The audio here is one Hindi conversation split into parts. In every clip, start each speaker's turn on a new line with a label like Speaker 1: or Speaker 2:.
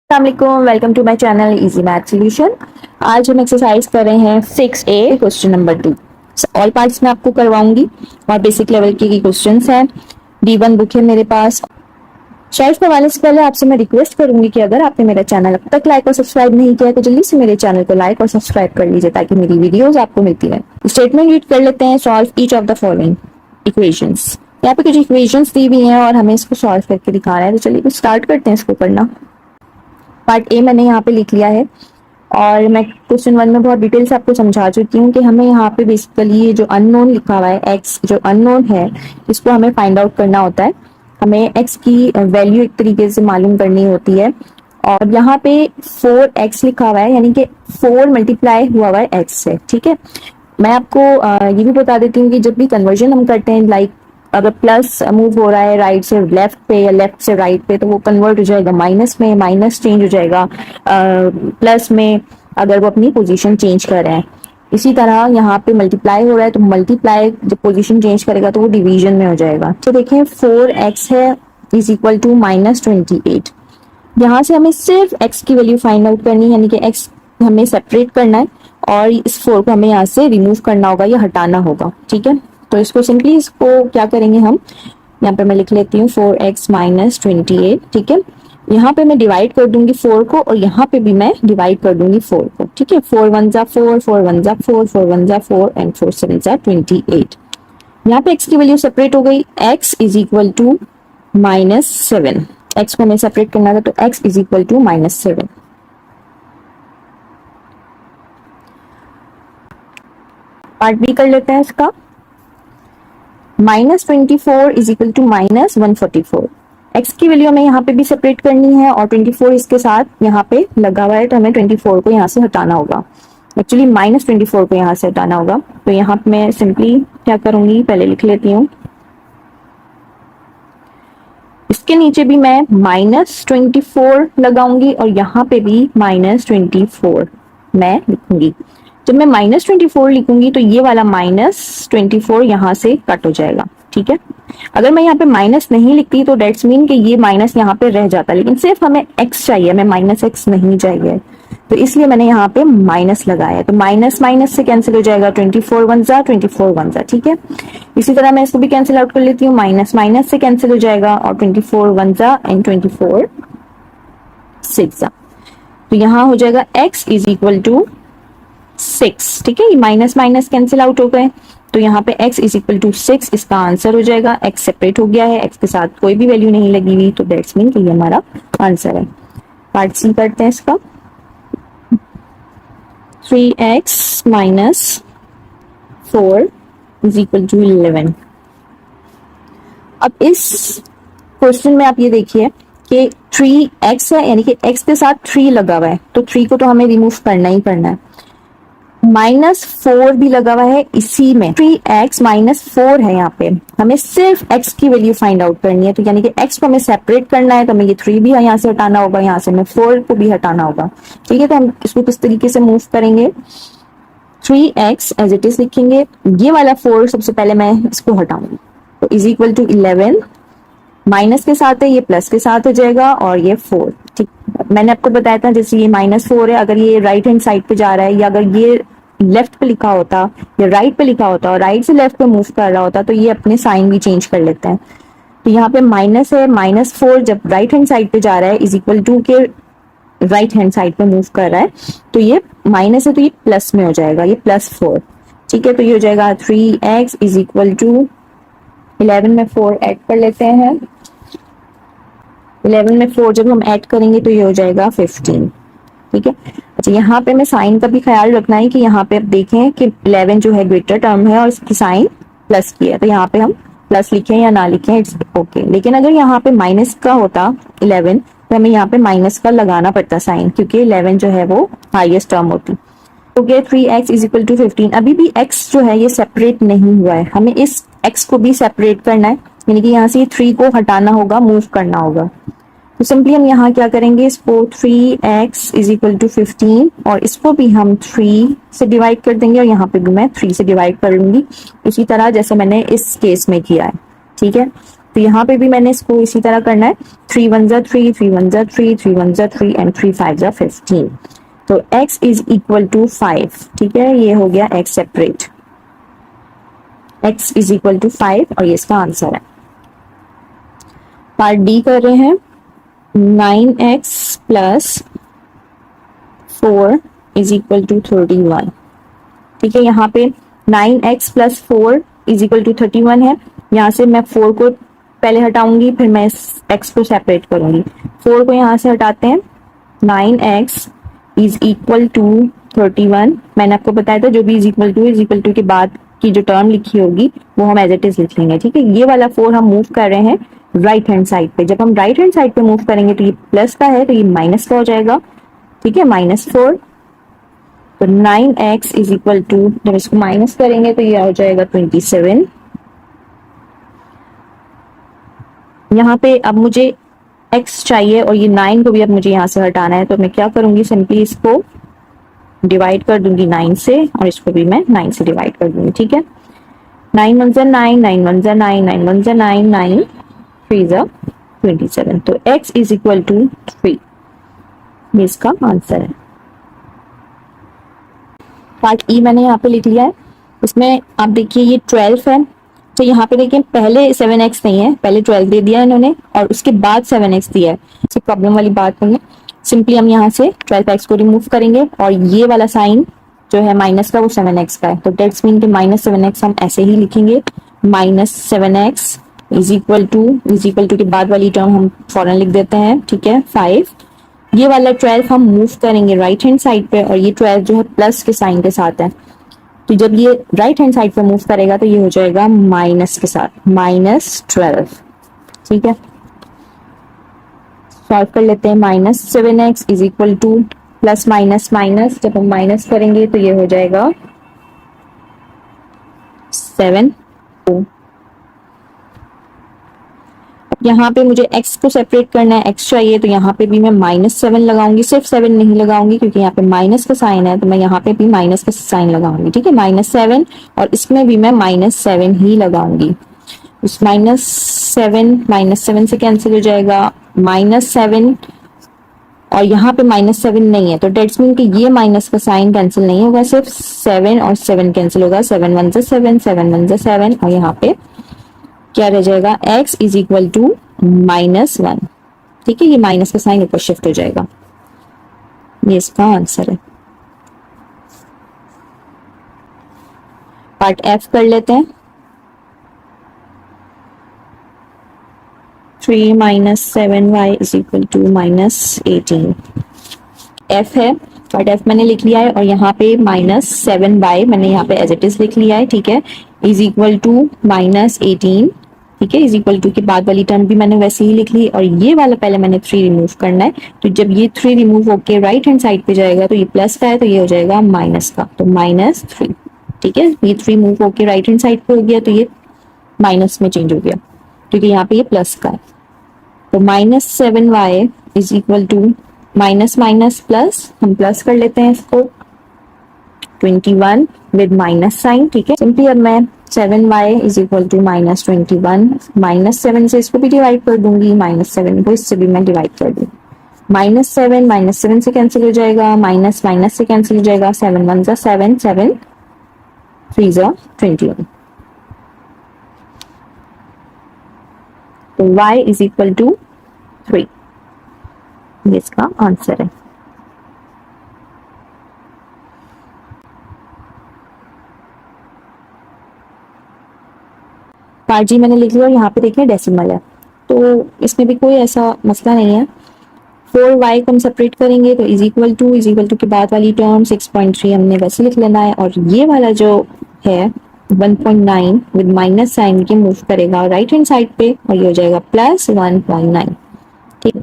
Speaker 1: अस्सलाम, welcome to my channel easy math solution. आज हम एक्सरसाइज कर रहे हैं 6A question number 2। All parts में आपको करवाऊंगी और बेसिक लेवल के क्वेश्चंस हैं। D1 बुक है मेरे पास। सॉल्व करवाने से पहले आपसे मैं रिक्वेस्ट करूंगी कि अगर आपने मेरा चैनल अब तक लाइक और सब्सक्राइब नहीं किया तो जल्दी से मेरे चैनल को लाइक और सब्सक्राइब कर लीजिए ताकि मेरी वीडियोस आपको मिलती रहे। स्टेटमेंट रीड कर लेते हैं। Solve each of the following equations. यहाँ पे कुछ इक्वेशंस दी हुई हैं और हमें इसको सॉल्व करके दिखाना है, तो चलिए स्टार्ट करते हैं इसको करना। पार्ट ए मैंने यहाँ पे लिख लिया है और मैं क्वेश्चन 1 में बहुत डिटेल से आपको समझा चुकी हूँ कि हमें यहाँ पे बेसिकली ये जो अननोन लिखा हुआ है एक्स जो अननोन है इसको हमें फाइंड आउट करना होता है। हमें एक्स की वैल्यू एक तरीके से मालूम करनी होती है और यहाँ पे 4x लिखा हुआ है यानी कि 4 मल्टीप्लाई हुआ हुआ है x से। ठीक है, मैं आपको ये भी बता देती हूँ कि जब भी कन्वर्जन हम करते हैं, लाइक अगर प्लस मूव हो रहा है राइट से लेफ्ट पे या लेफ्ट से राइट पे, तो वो कन्वर्ट हो जाएगा माइनस में, माइनस चेंज हो जाएगा प्लस में अगर वो अपनी पोजीशन चेंज कर रहे हैं। इसी तरह यहाँ पे मल्टीप्लाई हो रहा है तो मल्टीप्लाई जब पोजीशन चेंज करेगा तो वो डिवीजन में हो जाएगा। तो देखें 4x है इज इक्वल टू -28। यहाँ से हमें सिर्फ x की वैल्यू फाइंड आउट करनी है, यानी कि x हमें सेपरेट करना है और इस 4 को हमें यहाँ से रिमूव करना होगा या हटाना होगा। ठीक है, तो इसको सिंपली इसको क्या करेंगे हम, यहाँ पे मैं लिख लेती हूँ 4x - 28। ठीक है, यहाँ पे मैं डिवाइड कर दूंगी 4 को और यहाँ पे भी मैं डिवाइड कर दूंगी 4 को। ठीक है, 4 1 जा 4, 4 1 जा 4, 4 1 जा 4 एंड 4 7 जा 28। यहाँ पे x की वैल्यू सेपरेट हो गई। x is equal to -7। x को हमें सेपरेट करना था तो x is equal to -7। Part B कर लेते हैं इसका। -24 इज इक्वल टू -144। x की वैल्यू हमें यहाँ पे भी सेपरेट करनी है और 24 इसके साथ यहाँ पे लगा हुआ है तो हमें 24 को यहाँ से हटाना होगा। एक्चुअली -24 को यहाँ से हटाना होगा, तो यहाँ पे मैं सिंपली क्या करूंगी, पहले लिख लेती हूँ। इसके नीचे भी मैं -24 लगाऊंगी और यहाँ पे भी -24 मैं लिखूंगी। जब मैं -24 लिखूंगी तो ये वाला -24 यहाँ से कट हो जाएगा। ठीक है, अगर मैं यहाँ पे माइनस नहीं लिखती तो डेट्स मीन कि ये माइनस यहाँ पे रह जाता, लेकिन सिर्फ हमें x चाहिए, हमें -x नहीं चाहिए, तो इसलिए मैंने यहाँ पे माइनस लगाया। तो माइनस माइनस से कैंसिल हो जाएगा, 24 1 जा 24 1 जा। ठीक है, इसी तरह मैं इसको भी कैंसिल आउट कर लेती हूँ, माइनस माइनस से कैंसिल हो जाएगा और 24 1 जा एंड 24 6 जा। तो यहाँ हो जाएगा x इज इक्वल टू 6। ठीक है, ये माइनस माइनस कैंसिल आउट हो गए तो यहाँ पे x इज इक्वल टू 6 इसका आंसर हो जाएगा। x सेपरेट हो गया है, x के साथ कोई भी वैल्यू नहीं लगी हुई, तो दैट्स मीन कि ये हमारा आंसर है। पार्ट सी करते हैं इसका। 3x - 4 is equal to 11। अब इस क्वेश्चन में आप ये देखिए कि 3x है यानी कि x के साथ 3 लगा हुआ है, तो 3 को तो हमें रिमूव करना ही करना है। -4 भी लगा हुआ है इसी में, 3x - 4 है, यहाँ पे हमें सिर्फ x की वैल्यू फाइंड आउट करनी है, तो यानी कि x को हमें सेपरेट करना है तो हमें ये 3 भी यहाँ से हटाना होगा, यहाँ से हमें 4 को भी हटाना होगा। ठीक है, तो हम इसको किस तरीके से मूव करेंगे, 3x एज इट इज लिखेंगे, ये वाला 4 सबसे पहले मैं इसको हटाऊंगी, तो इज इक्वल टू 11, माइनस के साथ है ये प्लस के साथ हो जाएगा और ये 4। ठीक, मैंने आपको बताया था जैसे ये -4 है, अगर ये राइट हैंड साइड पे जा रहा है या अगर ये लेफ्ट पे लिखा होता या राइट पे लिखा होता और राइट से लेफ्ट पे मूव कर रहा होता तो ये अपने साइन भी चेंज कर लेते हैं। तो यहाँ पे माइनस है, -4 जब राइट हैंड साइड पे जा रहा है इज इक्वल टू के राइट हैंड साइड पे मूव कर रहा है तो ये माइनस है तो ये प्लस में हो जाएगा, ये +4। ठीक है, तो ये हो जाएगा 3x इज इक्वल टू 11 में 4 ऐड कर लेते हैं। 11 में 4 जब हम ऐड करेंगे तो ये हो जाएगा 15। ठीक है, अच्छा यहाँ पे मैं साइन का भी ख्याल रखना है कि यहाँ पे आप देखें कि 11 जो है ग्रेटर टर्म है और इसकी साइन प्लस की है, तो यहाँ पे हम प्लस लिखें या ना लिखें इट्स ओके। लेकिन अगर यहाँ पे माइनस का होता 11 तो हमें यहाँ पे माइनस का लगाना पड़ता साइन, क्योंकि 11 जो है वो हाईएस्ट टर्म होती। तो गया 3x इज इक्वल टू 15। अभी भी x जो है ये सेपरेट नहीं हुआ है, हमें इस x को भी सेपरेट करना है, यानी कि यहाँ से 3 को हटाना होगा, मूव करना होगा। तो सिंपली हम यहाँ क्या करेंगे, इसको 3x इज इक्वल टू 15 और इसको भी हम 3 से डिवाइड कर देंगे और यहाँ पे भी मैं 3 से डिवाइड कर लूंगी, उसी तरह जैसे मैंने इस केस में किया है। ठीक है, तो यहाँ पे भी मैंने इसको इसी तरह करना है, 3 1 जा 3, 3 1 जा 3, 3 1 जा 3 एंड 3 5 जा 15। तो x इज इक्वल टू 5, ठीक है, ये हो गया x separate, x is equal to 5 और ये इसका आंसर है। पार्ट डी कर रहे हैं, 9x plus 4 is equal to 31, ठीक है। यहाँ पे 9x plus 4 is equal to 31 है, यहाँ से मैं 4 को पहले हटाऊंगी, फिर मैं x को सेपरेट करूंगी। 4 को यहाँ से हटाते हैं, 9x इज इक्वल टू 31। मैंने आपको बताया था जो भी इज इक्वल टू के बाद की जो टर्म लिखी होगी वो हम एज इट इज लिख लेंगे, ठीक है। ये वाला 4 हम मूव कर रहे हैं राइट हैंड साइड पे। जब हम राइट हैंड साइड पे मूव करेंगे तो ये प्लस का है तो ये माइनस का हो जाएगा, ठीक है, -4। तो 9x इज इक्वल टू, जब इसको माइनस करेंगे तो ये हो जाएगा 27। यहाँ पे अब मुझे x चाहिए और ये 9 को भी अब मुझे यहाँ से हटाना है, तो मैं क्या करूंगी, सिंपली इसको डिवाइड कर दूंगी 9 से और इसको भी मैं 9 से डिवाइड कर दूंगी, ठीक है। 9 1 9, 9 1 9, 9 1 9, 9 3 27। तो x इज इक्वल टू 3, ये इसका आंसर है। पार्ट ई मैंने यहाँ पे लिख लिया है, इसमें आप देखिए ये 12 है, तो यहाँ पे देखिए पहले 7x नहीं है, पहले 12 दे दिया इन्होंने और उसके बाद 7x दिया है, इससे प्रॉब्लम वाली बात नहीं है। सिंपली हम यहाँ से 12x को रिमूव करेंगे और ये वाला साइन जो है माइनस का वो 7x का है, तो डेट्स मीन के -7x हम ऐसे ही लिखेंगे, -7x इज इक्वल टू के बाद वाली टर्म हम फौरन लिख देते हैं, ठीक है, 5। ये वाला 12 हम मूव करेंगे राइट हैंड साइड पे और ये 12 जो है प्लस के साइन के साथ है, तो जब ये राइट हैंड साइड पे मूव करेगा तो ये हो जाएगा माइनस के साथ, -12, ठीक है। सॉल्व कर लेते हैं, -7x is equal to plus minus minus, जब हम माइनस करेंगे तो ये हो जाएगा 7। यहाँ पे मुझे x को सेपरेट करना है, x चाहिए, तो यहाँ पे भी मैं -7 लगाऊंगी, सिर्फ 7 नहीं लगाऊंगी क्योंकि यहाँ पे माइनस का साइन है, तो मैं यहाँ पे भी माइनस का साइन लगाऊंगी, ठीक है, -7 और इसमें भी मैं -7 ही लगाऊंगी। उस -7 से कैंसिल हो जाएगा, -7 और यहाँ पे -7 नहीं है, तो डेट्स मीन कि ये माइनस का साइन कैंसिल नहीं होगा, सिर्फ 7 और 7 कैंसिल होगा, 7 1 जा 7, 7 1 जा 7 और यहाँ पे क्या रह जाएगा, x इज इक्वल टू -1, ठीक है, ये माइनस का साइन ऊपर शिफ्ट हो जाएगा, ये इसका आंसर है। पार्ट f कर लेते हैं, 3 - 7y is equal to -18, f है, पार्ट f मैंने लिख लिया है और यहाँ पे -7y मैंने यहाँ पे एज इट इज लिख लिया है, ठीक है, इज इक्वल टू -18, ठीक है, इज इक्वल टू के बाद वाली टर्म भी मैंने वैसे ही लिख ली और ये वाला पहले मैंने 3 रिमूव करना है, तो जब ये 3 रिमूव होके राइट हैंड साइड पे जाएगा तो ये प्लस का है, तो ये हो जाएगा माइनस का, तो -3, ठीक है, ये 3 मूव होके राइट हैंड साइड पे हो गया तो ये माइनस में चेंज हो गया क्योंकि यहाँ पे ये प्लस का है, तो -7y is equal to minus minus plus, हम प्लस कर लेते हैं इसको, 21 विद माइनस साइन, ठीक है। सिंपली अब मैं 7y इज इक्वल टू -21, -7 से इसको भी डिवाइड कर दूंगी, -7 को इससे भी मैं डिवाइड कर दूंगी, -7 से कैंसिल हो जाएगा, माइनस माइनस से कैंसिल हो जाएगा, 7 1 जा 7, 7 3 जा 21, तो y इज इक्वल टू 3, ये इसका आंसर है। पार्ट जी मैंने लिख लिया और यहाँ पे देखिए डेसिमल है, तो इसमें भी कोई ऐसा मसला नहीं है। 4y को हम सेपरेट करेंगे तो इज इक्वल टू के बाद वाली टर्म 6.3 हमने वैसे लिख लेना है और ये वाला जो है 1.9 विद माइनस साइन के मूव करेगा राइट हैंड साइड पे और ये हो जाएगा +1.9, ठीक है।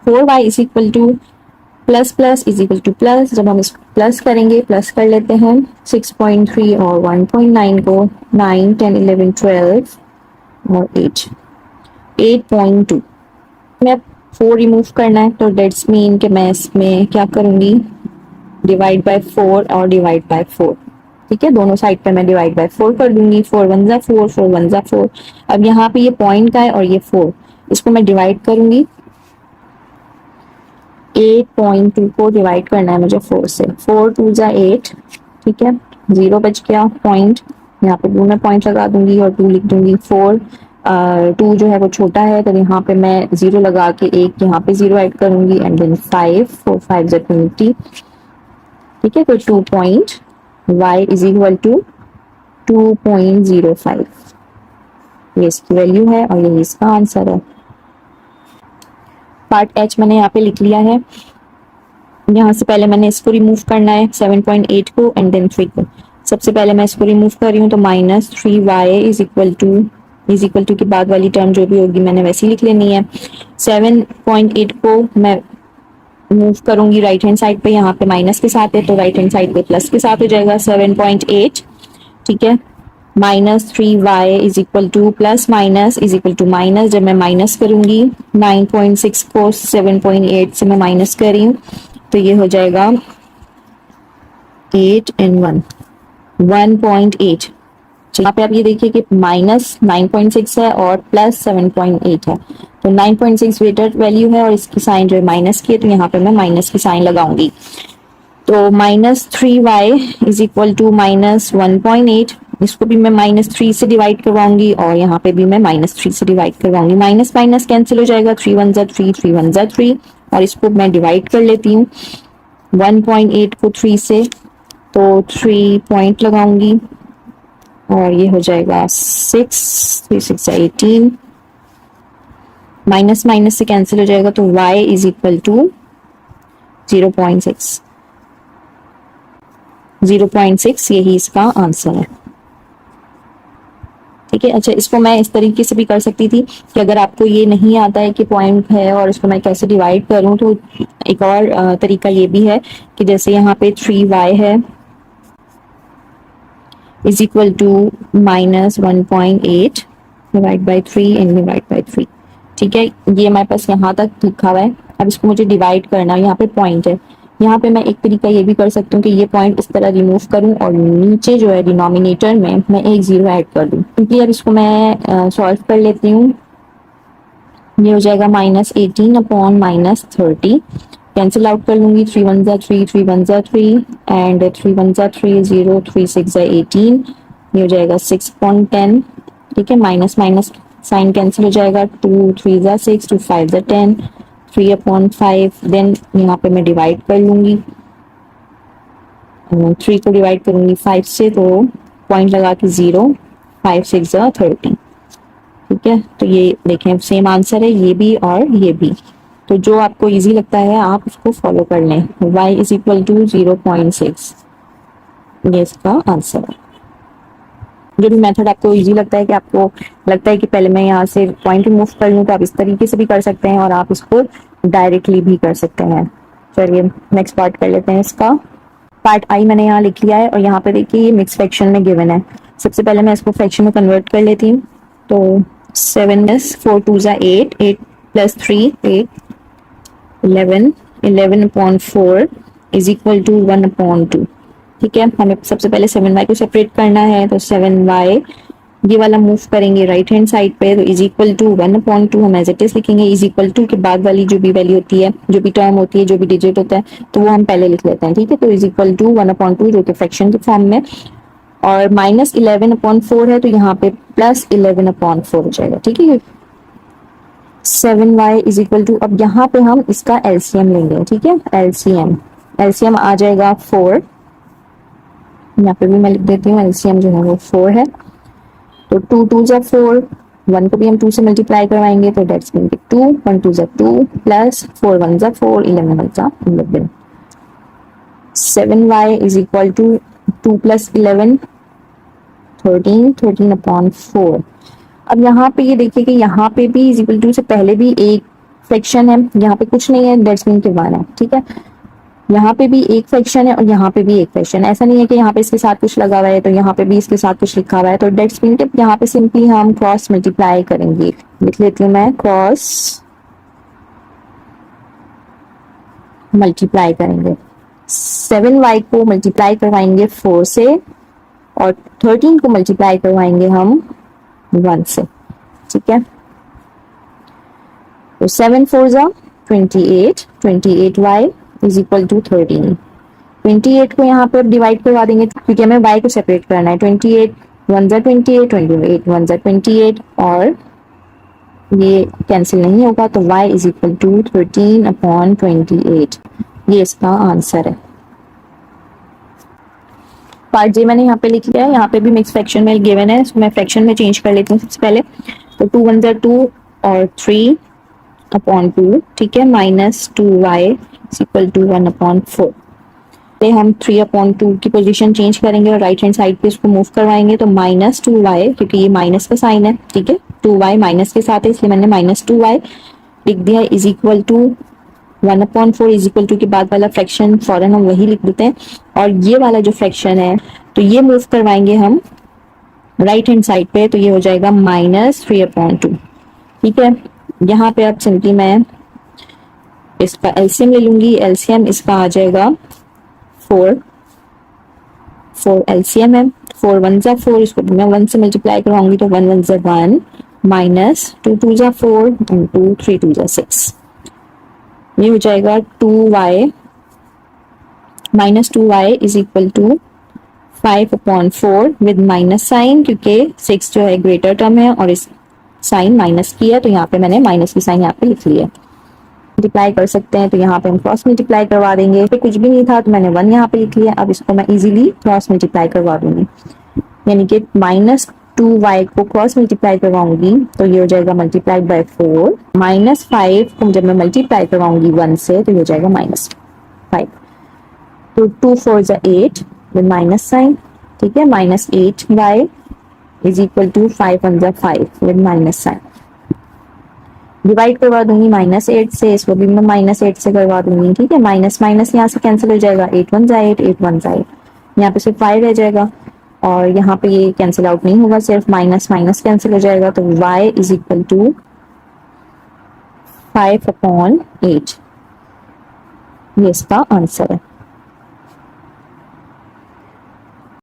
Speaker 1: 4y is equal to plus plus is equal to plus, जब हम इसको प्लस करेंगे, प्लस कर लेते हैं 6.3 और 1.9 को, 9 10 11 12 और 8.2 में 4 रिमूव करना है, तो डेट्स मीन कि मैं इसमें क्या करूंगी, डिवाइड बाय 4 और डिवाइड बाय 4, ठीक है, दोनों साइड पे मैं डिवाइड बाय 4 कर दूंगी। 4 1 जा 4, 4 1 जा 4। अब यहाँ पे ये पॉइंट का है और ये 4, इसको मैं डिवाइड करूंगी। 8.2 को डिवाइड करना है मुझे 4 से। 4 2 जा 8, ठीक है, 0 बच गया पॉइंट, यहाँ पे 2 में पॉइंट लगा दूंगी और 2 लिख दूंगी। 4 2 जो है वो छोटा है तो यहाँ पे मैं 0 लगा के एक यहाँ पे 0 ऐड करूंगी एंड देन 5, 4 5 जा 20, ठीक है। तो 2 point y is equal to 2.05, ये इसकी वैल्यू है और यही इसका आंसर है। पार्ट एच मैंने यहाँ पे लिख लिया है। यहाँ से पहले मैंने इसको रिमूव करना है 7.8 को एंड देन 3 को। सबसे पहले मैं इसको रिमूव कर रही हूँ तो -3y इज इक्वल टू की बाद वाली टर्म जो भी होगी मैंने वैसी लिख लेनी है। 7.8 को मैं मूव करूंगी राइट हैंड साइड पे, यहाँ पे माइनस के साथ है तो राइट हैंड साइड पे प्लस के साथ हो जाएगा 7.8, ठीक है। -3y is equal to plus minus is equal to minus, जब मैं माइनस करूंगी 9.6 को 7.8 से मैं माइनस कर रही हूँ तो ये हो जाएगा 8 and 1 1.8। यहाँ पे आप ये देखिए कि माइनस 9.6 है और प्लस 7.8 है, तो 9.6 ग्रेटर वैल्यू है और इसकी साइन जो है माइनस की है, तो यहाँ पे मैं माइनस की साइन लगाऊंगी। तो -3y इज इक्वल टू -1.8, इसको भी मैं -3 से डिवाइड करवाऊंगी और यहाँ पे भी मैं -3 से डिवाइड करवाऊंगी। माइनस माइनस कैंसिल हो जाएगा, 3 1 जा 3, 3 1 जा 3 और इसको मैं डिवाइड कर लेती हूँ 1.8 को 3 से, तो 3 पॉइंट लगाऊंगी और ये हो जाएगा 6, 3 6 18, माइनस माइनस से कैंसिल हो जाएगा तो y इज इक्वल टू 0.6, 0.6 यही इसका आंसर है, ठीक है। अच्छा, इसको मैं इस तरीके से भी कर सकती थी कि अगर आपको ये नहीं आता है कि पॉइंट है और इसको मैं कैसे डिवाइड करूं, तो एक और तरीका ये भी है कि जैसे यहाँ पे 3y है is equal to -1.8 divide by 3 and divide by 3, ठीक है। ये हमारे पास यहाँ तक लिखा हुआ है। अब इसको मुझे डिवाइड करना है, यहाँ पे पॉइंट है। यहाँ पे मैं एक तरीका ये भी कर सकती हूँ कि ये पॉइंट इस तरह रिमूव करूँ और नीचे जो है डिनोमिनेटर में मैं एक 0 ऐड कर दूँ, क्योंकि अब इसको मैं सॉल्व कर लेती हूँ। ये हो जाएगा -18 अपॉन -30, कैंसिल आउट कर लूंगी। 3 1 जा 3, 3 1 जा 3 एंड 3 1 जा 3 0, 3 6 जा 18, ये हो जाएगा 6.10, ठीक है। माइनस माइनस साइन कैंसिल हो जाएगा, 2 3 जा 6, 2 5 जा 10, 3 अपॉन 5, देन यहाँ पे मैं डिवाइड कर लूंगी, 3 को डिवाइड करूंगी 5 से तो पॉइंट लगा के 0, 5 6 जा 30, ठीक है। तो ये देखें सेम आंसर है ये भी और ये भी, तो जो आपको इजी लगता है आप उसको फॉलो कर लें। y इज इक्वल टू 0.6, ये इसका आंसर है। जो भी मेथड आपको इजी लगता है कि आपको लगता है कि पहले मैं यहाँ से पॉइंट रिमूव कर लूँ, तो आप इस तरीके से भी कर सकते हैं और आप इसको डायरेक्टली भी कर सकते हैं। चलिए नेक्स्ट पार्ट कर लेते हैं इसका। पार्ट आई मैंने यहाँ लिख लिया है और यहाँ पे देखिए ये मिक्स फ्रैक्शन में गिवन है। सबसे पहले मैं इसको फ्रैक्शन में कन्वर्ट कर लेती हूँ। तो 7 4 2 जा 8, 8 plus 3 8, 11, 11 upon 4 is equal to 1 upon 2, ठीक है। हमें सबसे पहले 7y को सेपरेट करना है, तो 7y ये वाला मूव करेंगे राइट हैंड साइड पे, तो इज इक्वल टू 1 अपॉन 2 हम एज इट इज लिखेंगे। इज इक्वल टू के बाद वाली जो भी वैल्यू होती है, जो भी टर्म होती है, जो भी डिजिट होता है, तो वो हम पहले लिख लेते हैं, ठीक है। तो इज इक्वल टू 1 अपॉन 2 जो कि फ्रैक्शन के फॉर्म में, और -11 अपॉन 4 है तो यहाँ पे +11 अपॉन 4 हो जाएगा, ठीक है। 7y इज इक्वल टू, अब यहाँ पे हम इसका एलसीएम लेंगे, ठीक है। एलसीएम आ जाएगा 4, यहाँ पे भी मैं लिख देती हूँ एलसीएम जो है वो 4 है। तो 2 2 जा 4, 1 को भी हम 2 से मल्टीप्लाई करवाएंगे तो डेट्स मीन 2, 1 2 जा 2 प्लस 4 1 जा 4, 11 1 जा 11। 7y is equal to 2 plus 11 13, 13 upon 4। अब यहाँ पे ये देखिए कि यहाँ पे भी इज इक्वल टू से पहले भी एक फ्रैक्शन है, यहाँ पे कुछ नहीं है, डेट्स मीन के 1 है, ठीक है। यहाँ पे भी एक फ्रैक्शन है और यहाँ पे भी एक फ्रैक्शन है। ऐसा नहीं है कि यहाँ पे इसके साथ कुछ लगा हुआ है तो यहाँ पे भी इसके साथ कुछ लिखा हुआ है, तो डेट्स मीन के यहाँ पे सिंपली हम क्रॉस मल्टीप्लाई करेंगे। लिख लेती हूँ मैं, क्रॉस मल्टीप्लाई करेंगे। 7y को मल्टीप्लाई करवाएंगे 4 से और 13 को मल्टीप्लाई करवाएंगे हम 1 से, ठीक है। तो 7 4 जा 28, 28y इज इक्वल टू 13। 28 को यहाँ पे डिवाइड करवा देंगे क्योंकि हमें y को सेपरेट करना है। 28 1 जा 28, 28 1 जा 28 और ये कैंसिल नहीं होगा, तो y इज इक्वल टू 13/28। ये इसका आंसर है। पार्ट जे मैंने यहाँ पे लिख लिया है, यहाँ पे भी मिक्स फ्रैक्शन में गिवन है, इसको मैं फ्रैक्शन में चेंज कर लेती हूँ सबसे पहले। तो 2 1 जा 2 और 3/2, ठीक है, minus 2y is equal to 1/4। पे हम 3/2 की पोजीशन चेंज करेंगे और राइट हैंड साइड पे इसको मूव करवाएंगे, तो माइनस 2y, क्योंकि ये माइनस का साइन है, ठीक है, 2y माइनस के साथ है इसलिए मैंने माइनस 2y लिख दिया, is equal to 1/4 is equal to के बाद वाला फ्रैक्शन फौरन हम वही लिख देते हैं। और ये वाला जो फ्रैक्शन है तो ये मूव करवाएंगे हम राइट हैंड साइड पे, तो ये हो जाएगा -3/2, ठीक है। यहाँ पे अब सिंपली मैं इसका एलसीएम ले लूंगी, एलसीएम इसका आ जाएगा 4 एलसीएम है, 4 1 जा 4, इसको मैं 1 से मल्टीप्लाई करवाऊंगी तो 1 1 जा 1 माइनस 2 2 जा 4 इंटू 3 2 जा 6, ये हो जाएगा 2y is equal to 5/4 with minus sign, क्योंकि 6 जो है ग्रेटर टर्म है और इस साइन माइनस की है, तो यहाँ पे मैंने माइनस की साइन यहाँ पे लिख लिया। मल्टीप्लाई कर सकते हैं तो यहाँ पे हम क्रॉस मल्टीप्लाई करवा देंगे, तो कुछ भी नहीं था तो मैंने 1 यहाँ पे लिख लिया। अब इसको मैं इजीली क्रॉस मल्टीप्लाई करवा दूंगी, यानी कि -2y को क्रॉस मल्टीप्लाई करवाऊंगी तो ये हो जाएगा मल्टीप्लाइड बाय 4, -5 को जब मैं मल्टीप्लाई करवाऊंगी 1 से तो ये हो जाएगा -5, तो 2 4 जा 8 विद माइनस साइन, ठीक है, -8y इज इक्वल टू 5 1 जा 5 विद माइनस साइन। डिवाइड करवा दूंगी -8 से, इसको भी मैं -8 से करवा दूंगी, ठीक है, माइनस माइनस यहाँ से कैंसिल हो जाएगा, 8 1 जा 8, 8 1 जा 8, यहाँ पे सिर्फ 5 रह जाएगा और यहाँ पे ये कैंसिल आउट नहीं होगा, सिर्फ माइनस माइनस कैंसिल हो जाएगा, तो y इज इक्वल टू 5/8, ये इसका आंसर है।